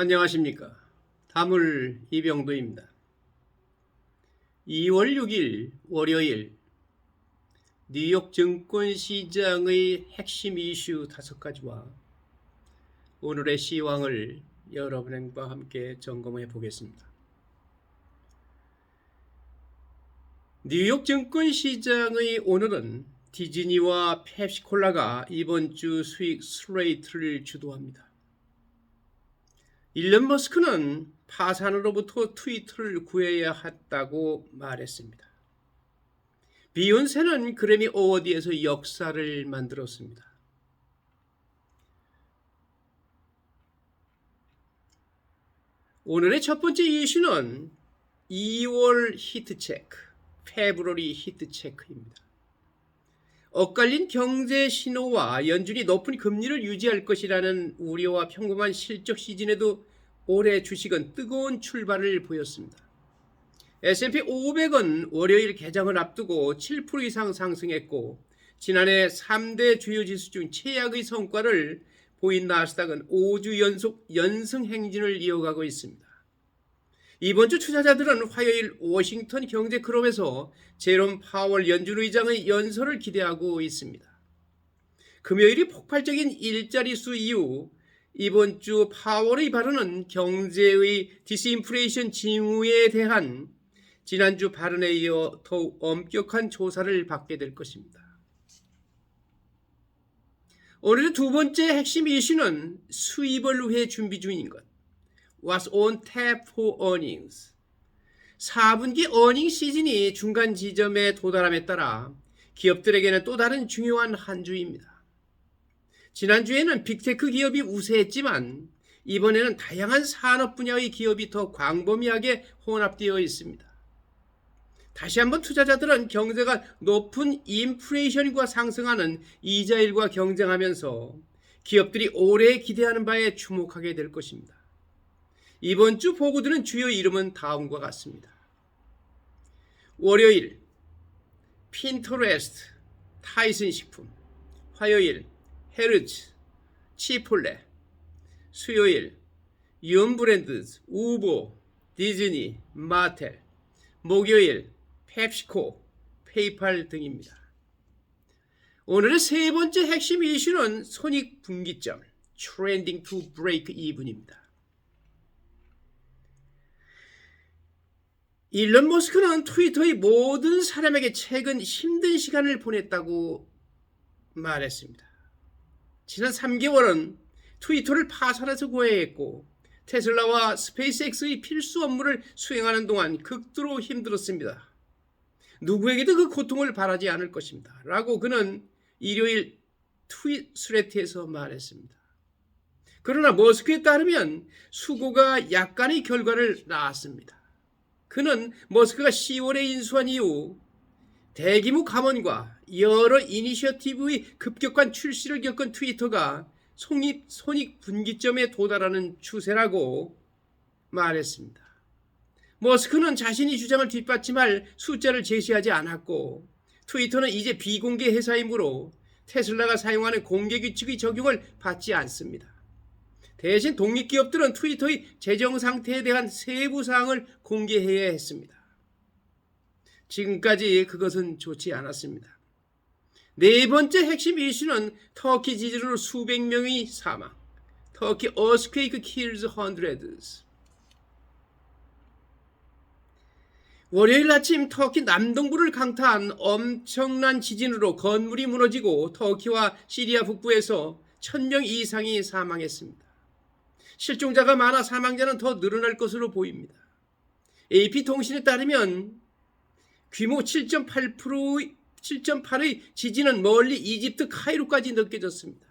안녕하십니까. 다물 이병도입니다. 2월 6일 월요일 뉴욕 증권시장의 핵심 이슈 5가지와 오늘의 시황을 여러분과 함께 점검해 보겠습니다. 뉴욕 증권시장의 오늘은 디즈니와 펩시콜라가 이번 주 수익 슬레이트를 주도합니다. 일론 머스크는 파산으로부터 트위터를 구해야 했다고 말했습니다. 비욘세는 그래미 어워드에서 역사를 만들었습니다. 오늘의 첫 번째 이슈는 2월 히트체크, 페브러리 히트체크입니다. 엇갈린 경제 신호와 연준이 높은 금리를 유지할 것이라는 우려와 평범한 실적 시즌에도 올해 주식은 뜨거운 출발을 보였습니다. S&P 500은 월요일 개장을 앞두고 7% 이상 상승했고 지난해 3대 주요 지수 중 최악의 성과를 보인 나스닥은 5주 연속 연승 행진을 이어가고 있습니다. 이번 주 투자자들은 화요일 워싱턴 경제 클럽에서 제롬 파월 연준 의장의 연설을 기대하고 있습니다. 금요일이 폭발적인 일자리 수 이후 이번 주 파월의 발언은 경제의 디스인플레이션 징후에 대한 지난주 발언에 이어 더욱 엄격한 조사를 받게 될 것입니다. 오늘의 두 번째 핵심 이슈는 수입을 위해 준비 중인 것. What's on tap for earnings? 4분기 어닝 시즌이 중간 지점에 도달함에 따라 기업들에게는 또 다른 중요한 한 주입니다. 지난주에는 빅테크 기업이 우세했지만 이번에는 다양한 산업 분야의 기업이 더 광범위하게 혼합되어 있습니다. 다시 한번 투자자들은 경제가 높은 인플레이션과 상승하는 이자율과 경쟁하면서 기업들이 오래 기대하는 바에 주목하게 될 것입니다. 이번 주 보고드는 주요 이름은 다음과 같습니다. 월요일 핀터레스트, 타이슨 식품. 화요일 헤르츠, 치폴레. 수요일 유언브랜드즈, 우보, 디즈니, 마텔. 목요일 펩시코, 페이팔 등입니다. 오늘의 세 번째 핵심 이슈는 손익분기점, 트렌딩 투 브레이크 이븐입니다. 일론 머스크는 트위터의 모든 사람에게 최근 힘든 시간을 보냈다고 말했습니다. 지난 3개월은 트위터를 파산해서 구해했고 테슬라와 스페이스X의 필수 업무를 수행하는 동안 극도로 힘들었습니다. 누구에게도 그 고통을 바라지 않을 것입니다. 라고 그는 일요일 스레트에서 말했습니다. 그러나 머스크에 따르면 수고가 약간의 결과를 낳았습니다. 그는 머스크가 10월에 인수한 이후 대규모 감원과 여러 이니셔티브의 급격한 출시를 겪은 트위터가 손익분기점에 도달하는 추세라고 말했습니다. 머스크는 자신이 주장을 뒷받침할 숫자를 제시하지 않았고 트위터는 이제 비공개 회사이므로 테슬라가 사용하는 공개 규칙의 적용을 받지 않습니다. 대신 독립기업들은 트위터의 재정 상태에 대한 세부 사항을 공개해야 했습니다. 지금까지 그것은 좋지 않았습니다. 네 번째 핵심 이슈는 터키 지진으로 수백 명이 사망. 터키 earthquake kills hundreds. 월요일 아침 터키 남동부를 강타한 엄청난 지진으로 건물이 무너지고 터키와 시리아 북부에서 1000명 이상이 사망했습니다. 실종자가 많아 사망자는 더 늘어날 것으로 보입니다. AP통신에 따르면 규모 7.8의 지진은 멀리 이집트 카이로까지 느껴졌습니다.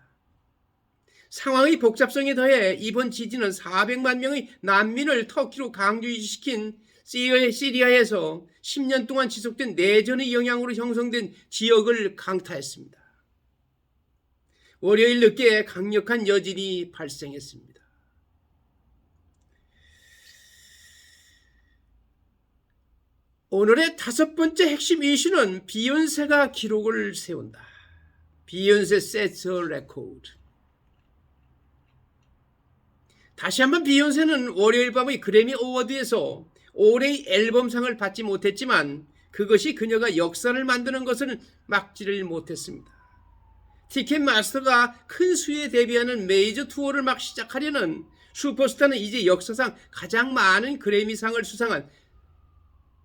상황의 복잡성에 더해 이번 지진은 400만 명의 난민을 터키로 강류시킨 시리아에서 10년 동안 지속된 내전의 영향으로 형성된 지역을 강타했습니다. 월요일 늦게 강력한 여진이 발생했습니다. 오늘의 다섯 번째 핵심 이슈는 비욘세가 기록을 세운다. 비욘세 sets a record. 다시 한번 비욘세는 월요일 밤의 그래미 어워드에서 올해의 앨범상을 받지 못했지만 그것이 그녀가 역사를 만드는 것을 막지를 못했습니다. 티켓마스터가 큰 수에 데뷔하는 메이저 투어를 막 시작하려는 슈퍼스타는 이제 역사상 가장 많은 그래미상을 수상한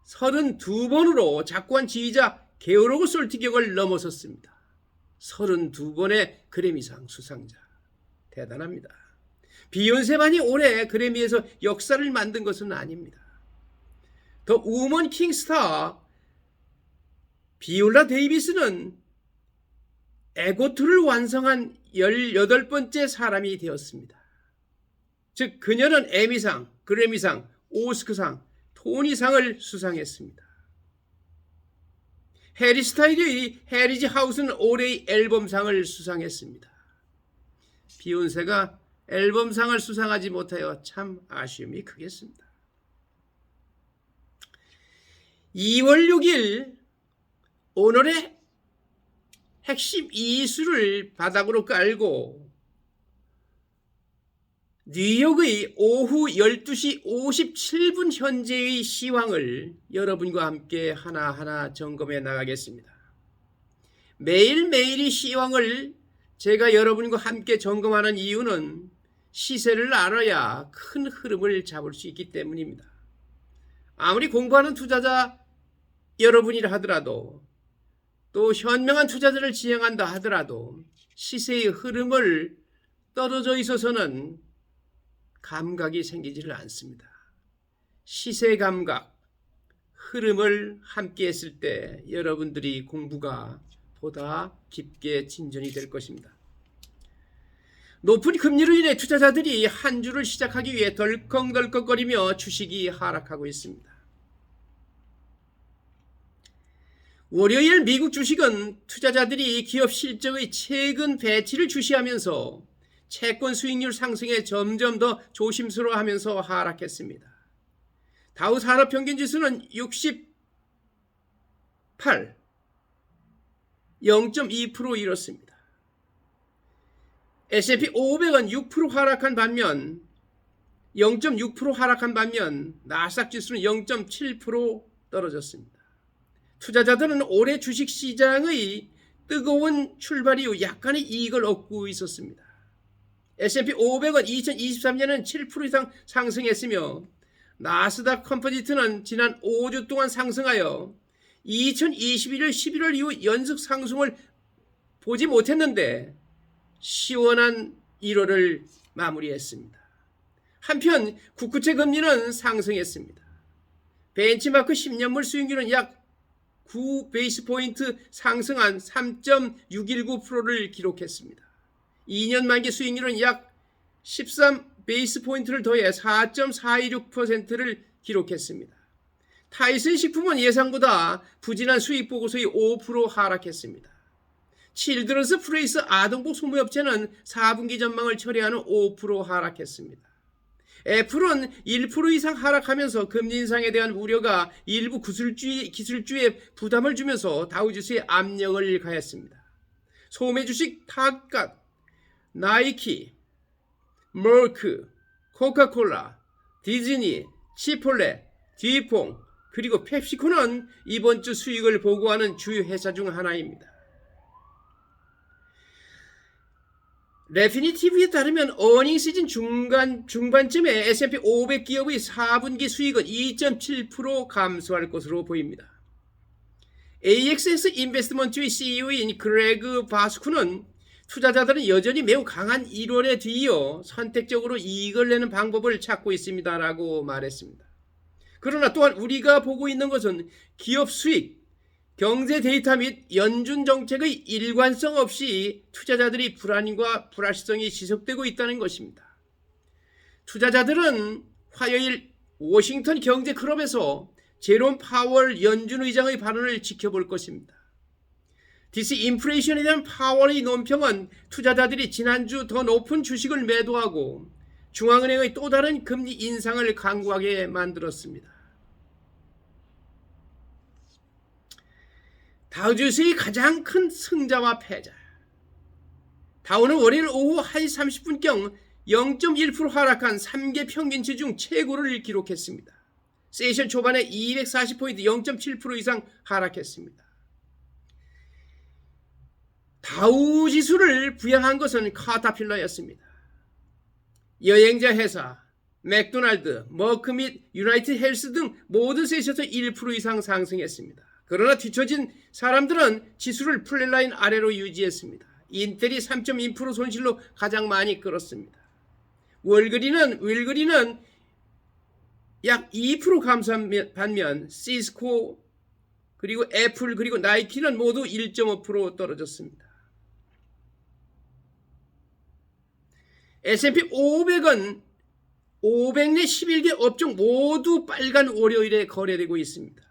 32번으로 작곡한 지휘자 게오르고 솔티격을 넘어섰습니다. 32번의 그래미상 수상자. 대단합니다. 비욘세만이 올해 그래미에서 역사를 만든 것은 아닙니다. 더 우먼 킹스타 비올라 데이비스는 에고트를 완성한 18번째 사람이 되었습니다. 즉 그녀는 에미상, 그래미상, 오스크상, 토니상을 수상했습니다. 해리 스타일의 해리지 하우스는 올해의 앨범상을 수상했습니다. 비욘세가 앨범상을 수상하지 못하여 참 아쉬움이 크겠습니다. 2월 6일 오늘의 핵심 이슈를 바닥으로 깔고 뉴욕의 오후 12시 57분 현재의 시황을 여러분과 함께 하나하나 점검해 나가겠습니다. 매일매일의 시황을 제가 여러분과 함께 점검하는 이유는 시세를 알아야 큰 흐름을 잡을 수 있기 때문입니다. 아무리 공부하는 투자자 여러분이라 하더라도 또 현명한 투자자를 지향한다 하더라도 시세의 흐름을 떨어져 있어서는 감각이 생기지를 않습니다. 시세 감각, 흐름을 함께 했을 때 여러분들이 공부가 보다 깊게 진전이 될 것입니다. 높은 금리로 인해 투자자들이 한 주를 시작하기 위해 덜컹덜컹거리며 주식이 하락하고 있습니다. 월요일 미국 주식은 투자자들이 기업 실적의 최근 배치를 주시하면서 채권 수익률 상승에 점점 더 조심스러워하면서 하락했습니다. 다우 산업평균지수는 68, 0.2% 잃었습니다. S&P 500은 6% 하락한 반면 0.6% 하락한 반면 나스닥 지수는 0.7% 떨어졌습니다. 투자자들은 올해 주식시장의 뜨거운 출발 이후 약간의 이익을 얻고 있었습니다. S&P 500은 2023년은 7% 이상 상승했으며 나스닥 컴포지트는 지난 5주 동안 상승하여 2021년 11월 이후 연속 상승을 보지 못했는데 시원한 1월을 마무리했습니다. 한편 국채 금리는 상승했습니다. 벤치마크 10년물 수익률은 약 9베이스포인트 상승한 3.619%를 기록했습니다. 2년 만기 수익률은 약 13베이스포인트를 더해 4.426%를 기록했습니다. 타이슨 식품은 예상보다 부진한 수익 보고서의 5% 하락했습니다. 칠드런스 프레이스 아동복 소모업체는 4분기 전망을 철회하는 5% 하락했습니다. 애플은 1% 이상 하락하면서 금리 인상에 대한 우려가 일부 기술주에 부담을 주면서 다우지수에 압력을 가했습니다. 소매 주식 타갓, 나이키, 머크, 코카콜라, 디즈니, 치폴레, 디퐁, 그리고 펩시코는 이번 주 수익을 보고하는 주요 회사 중 하나입니다. 레피니티브에 따르면 어닝 시즌 중반쯤에 S&P 500 기업의 4분기 수익은 2.7% 감소할 것으로 보입니다. AXS 인베스트먼트의 CEO인 그레그 바스쿠는 투자자들은 여전히 매우 강한 1월에 뒤이어 선택적으로 이익을 내는 방법을 찾고 있습니다라고 말했습니다. 그러나 또한 우리가 보고 있는 것은 기업 수익, 경제 데이터 및 연준 정책의 일관성 없이 투자자들이 불안과 불확실성이 지속되고 있다는 것입니다. 투자자들은 화요일 워싱턴 경제 클럽에서 제롬 파월 연준 의장의 발언을 지켜볼 것입니다. 디스인플레이션에 대한 파월의 논평은 투자자들이 지난주 더 높은 주식을 매도하고 중앙은행의 또 다른 금리 인상을 강구하게 만들었습니다. 다우지수의 가장 큰 승자와 패자. 다우는 월요일 오후 1시 30분경 0.1% 하락한 3개 평균치 중 최고를 기록했습니다. 세션 초반에 240포인트 0.7% 이상 하락했습니다. 다우 지수를 부양한 것은 카타필러였습니다. 여행자 회사, 맥도날드, 머크 및 유나이티드 헬스 등 모든 세션에서 1% 이상 상승했습니다. 그러나 뒤처진 사람들은 지수를 플랫라인 아래로 유지했습니다. 인텔이 3.2% 손실로 가장 많이 끌었습니다. 윌그리는 약 2% 감소한 반면 시스코 그리고 애플 그리고 나이키는 모두 1.5% 떨어졌습니다. S&P 500은 500 내 11개 업종 모두 빨간 월요일에 거래되고 있습니다.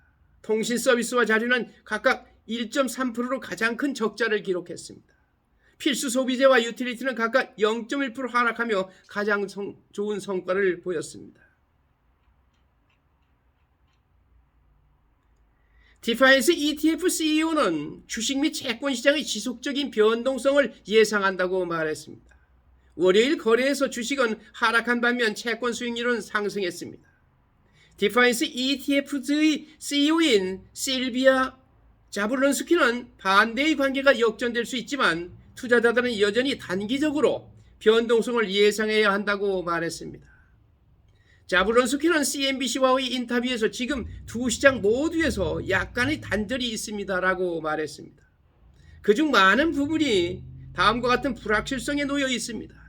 통신 서비스와 자료는 각각 1.3%로 가장 큰 적자를 기록했습니다. 필수 소비재와 유틸리티는 각각 0.1% 하락하며 가장 좋은 성과를 보였습니다. 디파이스 ETF CEO는 주식 및 채권 시장의 지속적인 변동성을 예상한다고 말했습니다. 월요일 거래에서 주식은 하락한 반면 채권 수익률은 상승했습니다. 디파이스 ETF의 CEO인 실비아 자블론스키는 반대의 관계가 역전될 수 있지만 투자자들은 여전히 단기적으로 변동성을 예상해야 한다고 말했습니다. 자블론스키는 CNBC와의 인터뷰에서 지금 두 시장 모두에서 약간의 단절이 있습니다라고 말했습니다. 그중 많은 부분이 다음과 같은 불확실성에 놓여 있습니다.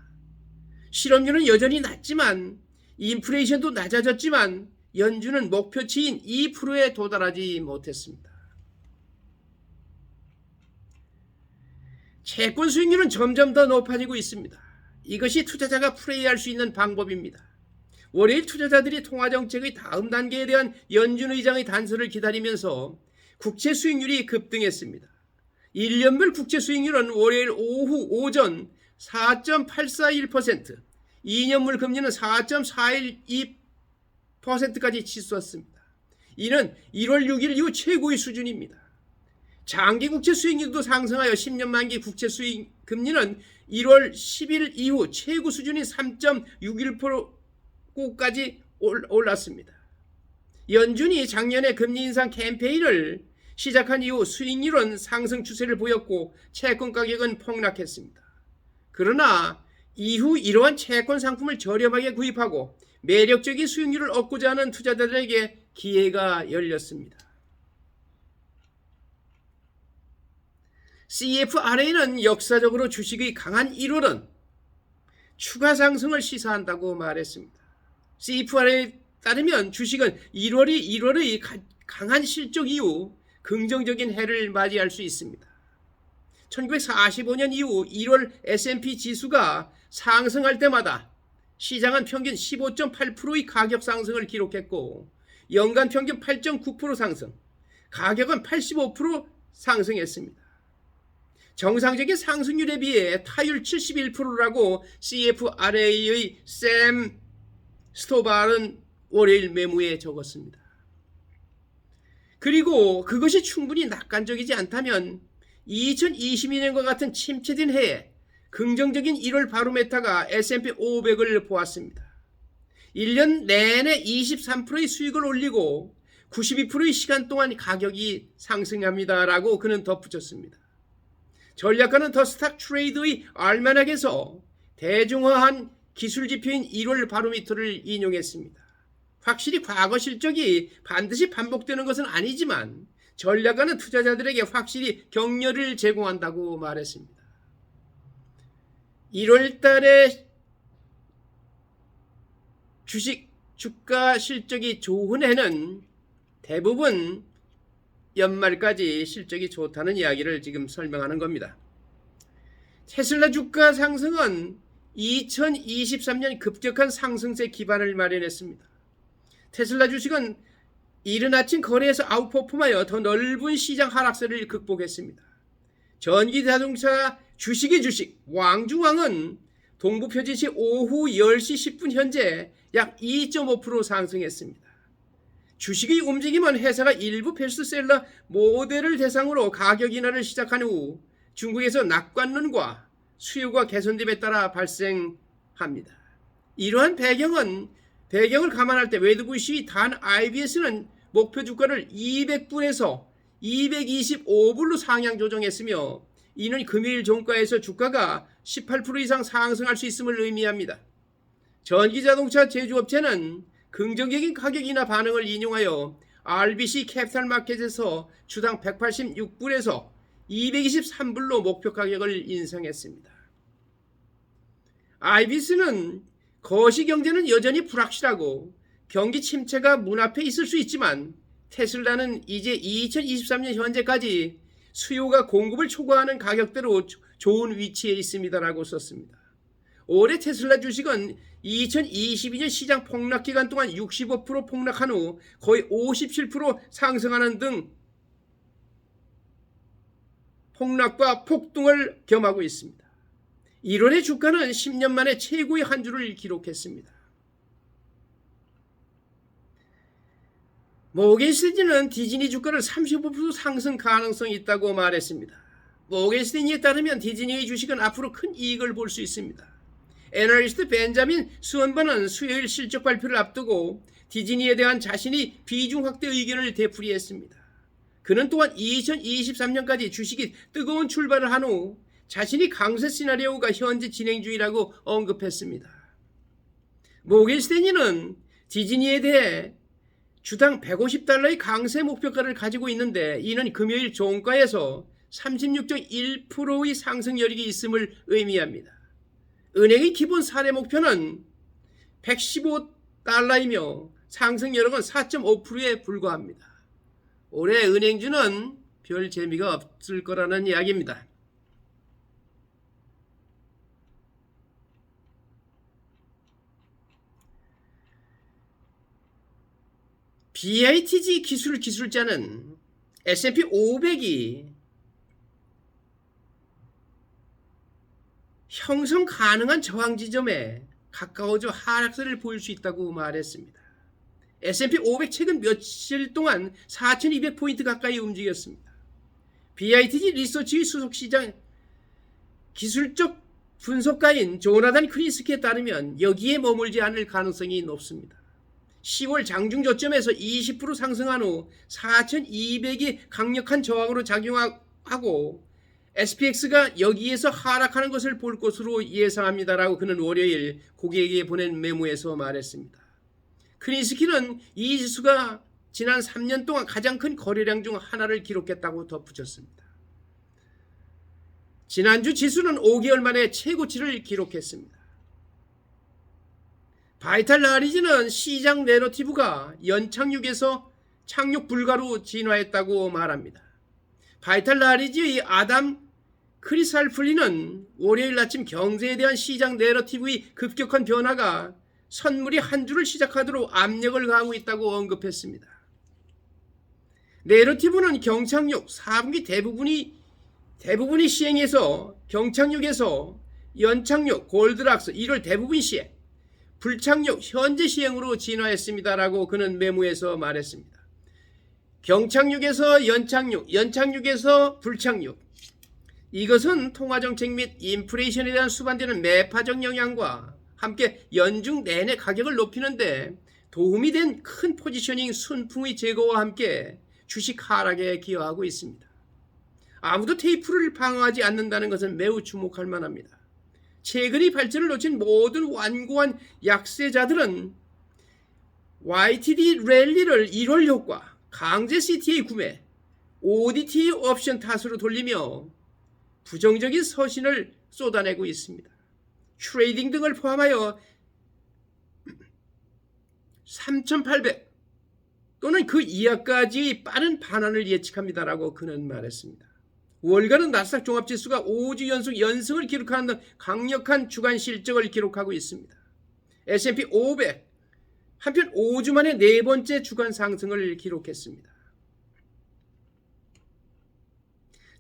실업률은 여전히 낮지만 인플레이션도 낮아졌지만 연준은 목표치인 2%에 도달하지 못했습니다. 채권 수익률은 점점 더 높아지고 있습니다. 이것이 투자자가 플레이할 수 있는 방법입니다. 월요일 투자자들이 통화정책의 다음 단계에 대한 연준 의장의 단서를 기다리면서 국채 수익률이 급등했습니다. 1년별 국채 수익률은 월요일 오전 4.841%, 2년물 금리는 4.412%까지 치솟았습니다. 이는 1월 6일 이후 최고의 수준입니다. 장기 국채 수익률도 상승하여 10년 만기 국채 수익 금리는 1월 10일 이후 최고 수준인 3.61%까지 올랐습니다. 연준이 작년에 금리 인상 캠페인을 시작한 이후 수익률은 상승 추세를 보였고 채권 가격은 폭락했습니다. 그러나 이후 이러한 채권 상품을 저렴하게 구입하고 매력적인 수익률을 얻고자 하는 투자자들에게 기회가 열렸습니다. CFRA는 역사적으로 주식의 강한 1월은 추가 상승을 시사한다고 말했습니다. CFRA에 따르면 주식은 1월의 강한 실적 이후 긍정적인 해를 맞이할 수 있습니다. 1945년 이후 1월 S&P 지수가 상승할 때마다 시장은 평균 15.8%의 가격 상승을 기록했고 연간 평균 8.9% 상승, 가격은 85% 상승했습니다. 정상적인 상승률에 비해 타율 71%라고 CFRA의 샘 스토발은 월요일 메모에 적었습니다. 그리고 그것이 충분히 낙관적이지 않다면 2022년과 같은 침체된 해에 긍정적인 1월 바로메타가 S&P 500을 보았습니다. 1년 내내 23%의 수익을 올리고 92%의 시간 동안 가격이 상승합니다라고 그는 덧붙였습니다. 전략가는 더 스탁 트레이드의 알마낙에서 대중화한 기술 지표인 1월 바로미터를 인용했습니다. 확실히 과거 실적이 반드시 반복되는 것은 아니지만 전략가는 투자자들에게 확실히 격려를 제공한다고 말했습니다. 1월 달에 주식 주가 실적이 좋은 해는 대부분 연말까지 실적이 좋다는 이야기를 지금 설명하는 겁니다. 테슬라 주가 상승은 2023년 급격한 상승세 기반을 마련했습니다. 테슬라 주식은 이른 아침 거래에서 아웃퍼폼하여 더 넓은 시장 하락세를 극복했습니다. 전기 자동차 주식의 주식 왕중왕은 동부표지시 오후 10시 10분 현재 약 2.5% 상승했습니다. 주식의 움직임은 회사가 일부 베스트셀러 모델을 대상으로 가격 인하를 시작한 후 중국에서 낙관론과 수요가 개선됨에 따라 발생한 합니다. 이러한 배경을 감안할 때 웨드부시 단 IBS는 목표 주가를 200불에서 225불로 상향 조정했으며 이는 금일 종가에서 주가가 18% 이상 상승할 수 있음을 의미합니다. 전기자동차 제조업체는 긍정적인 가격이나 반응을 인용하여 RBC 캐피탈 마켓에서 주당 186불에서 223불로 목표 가격을 인상했습니다. IBS는 거시경제는 여전히 불확실하고 경기 침체가 문 앞에 있을 수 있지만 테슬라는 이제 2023년 현재까지 수요가 공급을 초과하는 가격대로 좋은 위치에 있습니다라고 썼습니다. 올해 테슬라 주식은 2022년 시장 폭락 기간 동안 65% 폭락한 후 거의 57% 상승하는 등 폭락과 폭등을 겸하고 있습니다. 1월의 주가는 10년 만에 최고의 한 주를 기록했습니다. 모건 스탠리는 디즈니 주가를 35% 상승 가능성이 있다고 말했습니다. 모건 스탠리에 따르면 디즈니의 주식은 앞으로 큰 이익을 볼 수 있습니다. 애널리스트 벤자민 수원반은 수요일 실적 발표를 앞두고 디즈니에 대한 자신이 비중 확대 의견을 되풀이했습니다. 그는 또한 2023년까지 주식이 뜨거운 출발을 한 후 자신이 강세 시나리오가 현재 진행 중이라고 언급했습니다. 모건 스탠리는 디즈니에 대해 주당 150달러의 강세 목표가를 가지고 있는데 이는 금요일 종가에서 36.1%의 상승 여력이 있음을 의미합니다. 은행의 기본 사례 목표는 115달러이며 상승 여력은 4.5%에 불과합니다. 올해 은행주는 별 재미가 없을 거라는 이야기입니다. BITG 기술자는 S&P 500이 형성 가능한 저항 지점에 가까워져 하락세를 보일 수 있다고 말했습니다. S&P 500 최근 며칠 동안 4,200포인트 가까이 움직였습니다. BITG 리서치의 수석시장 기술적 분석가인 조나단 크리스키에 따르면 여기에 머물지 않을 가능성이 높습니다. 10월 장중 저점에서 20% 상승한 후 4,200이 강력한 저항으로 작용하고 SPX가 여기에서 하락하는 것을 볼 것으로 예상합니다라고 그는 월요일 고객에게 보낸 메모에서 말했습니다. 크리스키는 이 지수가 지난 3년 동안 가장 큰 거래량 중 하나를 기록했다고 덧붙였습니다. 지난주 지수는 5개월 만에 최고치를 기록했습니다. 바이탈 라리지는 시장 내러티브가 연착륙에서 착륙 불가로 진화했다고 말합니다. 바이탈 라리지의 아담 크리살플리는 월요일 아침 경제에 대한 시장 내러티브의 급격한 변화가 선물이 한 주를 시작하도록 압력을 가하고 있다고 언급했습니다. 내러티브는 경착륙 4분기 대부분이 시행해서 경착륙에서 연착륙 골드락스 1월 대부분 시행 불착륙 현재 시행으로 진화했습니다라고 그는 메모에서 말했습니다. 경착륙에서 연착륙, 연착륙에서 불착륙. 이것은 통화정책 및 인플레이션에 대한 수반되는 매파적 영향과 함께 연중 내내 가격을 높이는데 도움이 된 큰 포지셔닝 순풍의 제거와 함께 주식 하락에 기여하고 있습니다. 아무도 테이프를 방어하지 않는다는 것은 매우 주목할 만합니다. 최근의 발전을 놓친 모든 완고한 약세자들은 YTD 랠리를 1월 효과, 강제 CTA 구매, ODT 옵션 탓으로 돌리며 부정적인 서신을 쏟아내고 있습니다. 트레이딩 등을 포함하여 3,800 또는 그 이하까지 빠른 반환을 예측합니다라고 그는 말했습니다. 월간은 나스닥 종합지수가 5주 연속 연승을 기록하는 등 강력한 주간 실적을 기록하고 있습니다. S&P 500 한편 5주 만에 네 번째 주간 상승을 기록했습니다.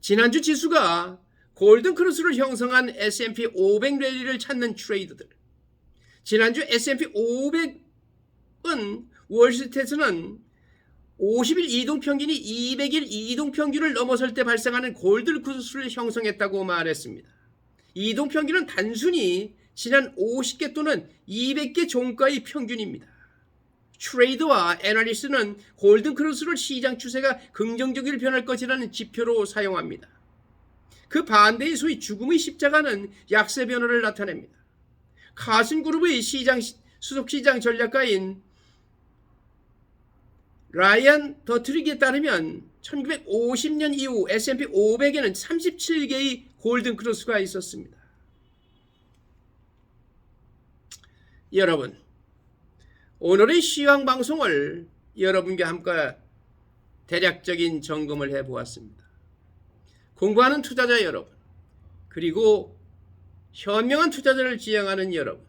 지난주 지수가 골든크로스를 형성한 S&P 500 랠리를 찾는 트레이더들. 지난주 S&P 500은 월스트리트에서는 50일 이동평균이 200일 이동평균을 넘어설 때 발생하는 골든크로스를 형성했다고 말했습니다. 이동평균은 단순히 지난 50개 또는 200개 종가의 평균입니다. 트레이더와 애널리스트는 골든크로스를 시장 추세가 긍정적으로 변할 것이라는 지표로 사용합니다. 그 반대의 소위 죽음의 십자가는 약세 변화를 나타냅니다. 카슨그룹의 수석시장 전략가인 라이언 더트릭에 따르면 1950년 이후 S&P 500에는 37개의 골든크로스가 있었습니다. 여러분, 오늘의 시황 방송을 여러분과 함께 대략적인 점검을 해보았습니다. 공부하는 투자자 여러분, 그리고 현명한 투자자를 지향하는 여러분,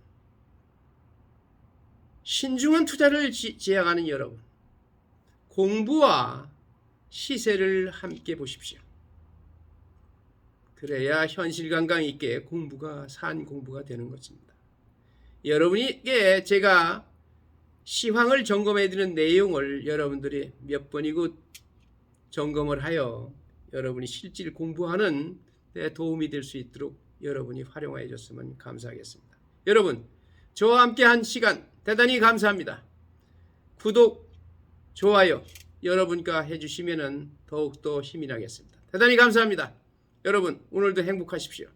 신중한 투자를 지향하는 여러분, 공부와 시세를 함께 보십시오. 그래야 현실 감각 있게 공부가 산 공부가 되는 것입니다. 여러분에게 제가 시황을 점검해 드리는 내용을 여러분들이 몇 번이고 점검을 하여 여러분이 실질 공부하는 데 도움이 될 수 있도록 여러분이 활용하여 줬으면 감사하겠습니다. 여러분, 저와 함께 한 시간 대단히 감사합니다. 구독, 좋아요 여러분과 해주시면 더욱더 힘이 나겠습니다. 대단히 감사합니다. 여러분, 오늘도 행복하십시오.